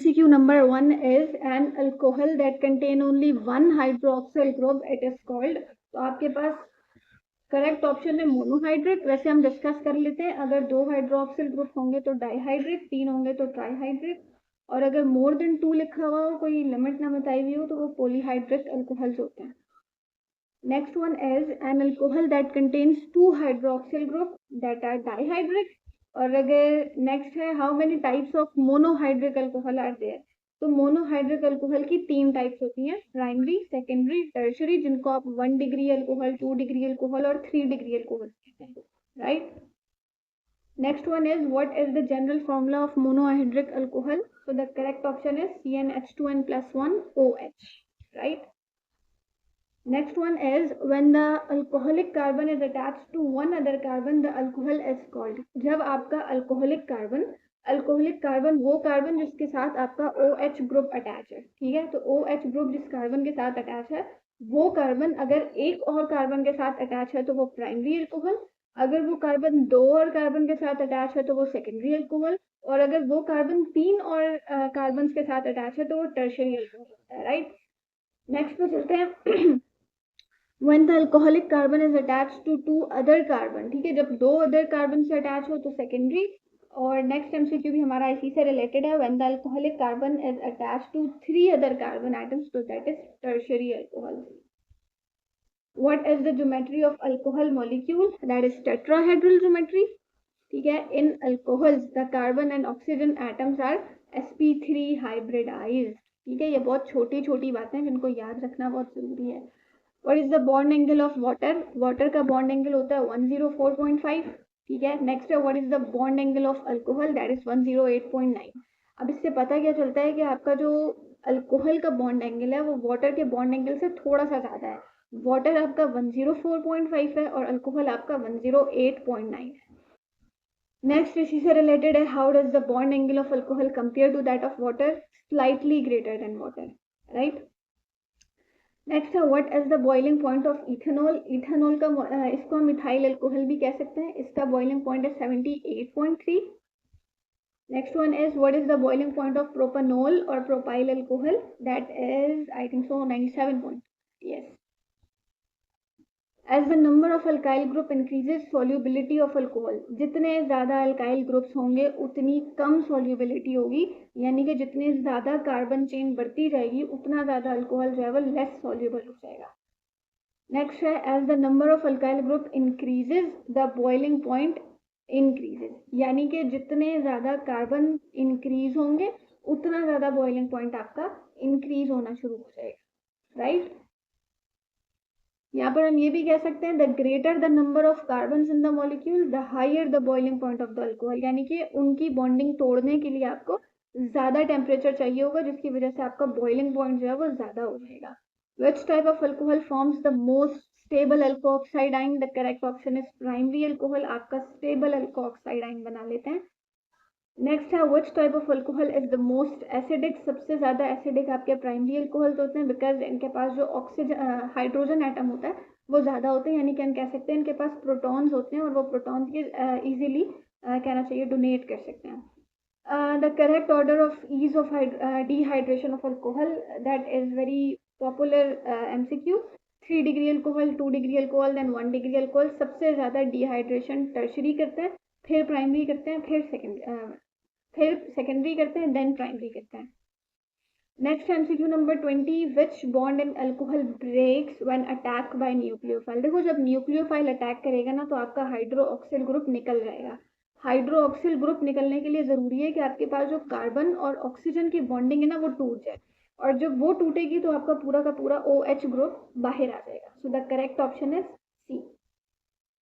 MCQ number 1 is an alcohol that contain only one hydroxyl group, it is called. तो आपके पास correct option है monohydric. वैसे हम discuss कर लेते हैं, अगर 2 हाइड्रोक्सिल ग्रुप होंगे तो डाईहाइड्रिक, 3 होंगे तो ट्राईहाइड्रिक, और अगर मोर देन 2 लिखा हुआ हो, कोई लिमिट ना बताई हुई हो, तो वो पॉलीहाइड्रिक अल्कोहल्स होते हैं. Next one is an alcohol that contains 2 hydroxyl group that are dihydric. और अगर नेक्स्ट है how many types of monohydric alcohol are there. तो मोनोहाइड्रिक अल्कोहल की 3 टाइप्स होती हैं, प्राइमरी, सेकेंडरी, टर्शरी, जिनको आप 1 डिग्री अल्कोहल, 2 डिग्री अल्कोहल और 3 डिग्री अल्कोहल कहते हैं, right. Next one is what is the general formula of monohydric alcohol. So the correct option is CnH2n+1OH, right. Next one is when the alcoholic carbon is attached to one other carbon, the alcohol is called. जब आपका alcoholic carbon वो carbon जिसके साथ आपका OH group attach है, ठीक है. तो OH ग्रुप जिस कार्बन के साथ अटैच है, वो कार्बन अगर एक और कार्बन के साथ अटैच है तो वो प्राइमरी अल्कोहल. अगर वो कार्बन 2 और कार्बन के साथ अटैच है तो वो सेकेंडरी अल्कोहल. और अगर वो कार्बन 3 और कार्बन के साथ अटैच है तो वो टर्शरी अल्कोहल होता है, राइट. नेक्स्ट पे चलते हैं. When the alcoholic carbon is attached to 2 other carbon, ठीक है, जब 2 अदर कार्बन से अटैच हो तो सेकेंडरी. और नेक्स्ट MCQ भी हमारा इसी से रिलेटेड है. When the alcoholic carbon is attached to 3 other carbon atoms, so that is tertiary alcohol. What is the geometry of alcohol molecule? That is tetrahedral geometry. ठीक है. In alcohols the carbon and oxygen atoms are sp3 hybridized. ठीक है, ये बहुत छोटी छोटी बातें हैं जिनको याद रखना बहुत जरूरी है. What is the bond angle of water? Water का bond angle होता है 104.5, ठीक है. नेक्स्ट है what is the bond angle of alcohol? That is 108.9. अब इससे पता क्या चलता है कि आपका जो अल्कोहल का बॉन्ड एंगल है वो वाटर के बॉन्ड एंगल से थोड़ा सा ज़्यादा है. वाटर आपका 104.5 है और अल्कोहल आपका 108.9 है. नेक्स्ट इसी से रिलेटेड है how does the bond angle of alcohol compare to that of water. Slightly greater than water, right. Next है what is the boiling point of ethanol. Ethanol का इसको हम मिथाइल अल्कोहल भी कह सकते हैं. इसका बॉइलिंग पॉइंट है 78.3. Next one is what is the boiling point of propanol और propyl alcohol. That is I think so 97 point. Yes. As the number of alkyl group increases, solubility of alcohol. जितने ज़्यादा alkyl groups होंगे उतनी कम solubility होगी, यानी कि जितने ज़्यादा कार्बन चेन बढ़ती जाएगी उतना ज़्यादा अल्कोहल जो है वो लेस soluble हो जाएगा. नेक्स्ट है as the number of alkyl group increases, the boiling point increases. यानी कि जितने ज़्यादा कार्बन इंक्रीज होंगे उतना ज़्यादा बॉइलिंग पॉइंट आपका इंक्रीज होना शुरू हो जाएगा, राइट. यहाँ पर हम ये भी कह सकते हैं the greater the number of carbon in the molecule the higher the boiling point of the alcohol. यानी कि उनकी बॉन्डिंग तोड़ने के लिए आपको ज़्यादा टेम्परेचर चाहिए होगा, जिसकी वजह से आपका बॉइलिंग पॉइंट जो है वो ज़्यादा हो जाएगा. Which type of alcohol forms the most stable alkoxide ion. The correct option is primary alcohol. आपका स्टेबल अल्को ऑक्साइड आइन बना लेते हैं. नेक्स्ट है which type of alcohol is the most acidic. सबसे ज़्यादा एसिडिक आपके primary alcohols होते हैं बिकॉज इनके पास जो ऑक्सीजन हाइड्रोजन एटम होता है वो ज़्यादा होते हैं, यानी कि हम कह सकते हैं इनके पास प्रोटॉन्स होते हैं और वो प्रोटॉन्स के ईजिली कहना चाहिए डोनेट कर सकते हैं. The correct order of ease of dehydration of alcohol. That is very popular MCQ. 3 degree alcohol, 2 degree alcohol, then 1 degree alcohol. सबसे ज़्यादा डिहाइड्रेशन टर्शरी करते हैं, फिर प्राइमरी करते हैं, फिर सेकेंडरी करते हैं, देन प्राइमरी करते हैं. Next MCQ number 20. Which bond in alcohol breaks when attack by nucleophile. देखो जब न्यूक्लियोफाइल अटैक करेगा ना तो आपका हाइड्रोक्सिल ग्रुप निकल जाएगा. हाइड्रोक्सिल ग्रुप निकलने के लिए ज़रूरी है कि आपके पास जो कार्बन और ऑक्सीजन की बॉन्डिंग है ना वो टूट जाए, और जब वो टूटेगी तो आपका पूरा का पूरा OH ग्रुप बाहर आ जाएगा. So the correct option is C.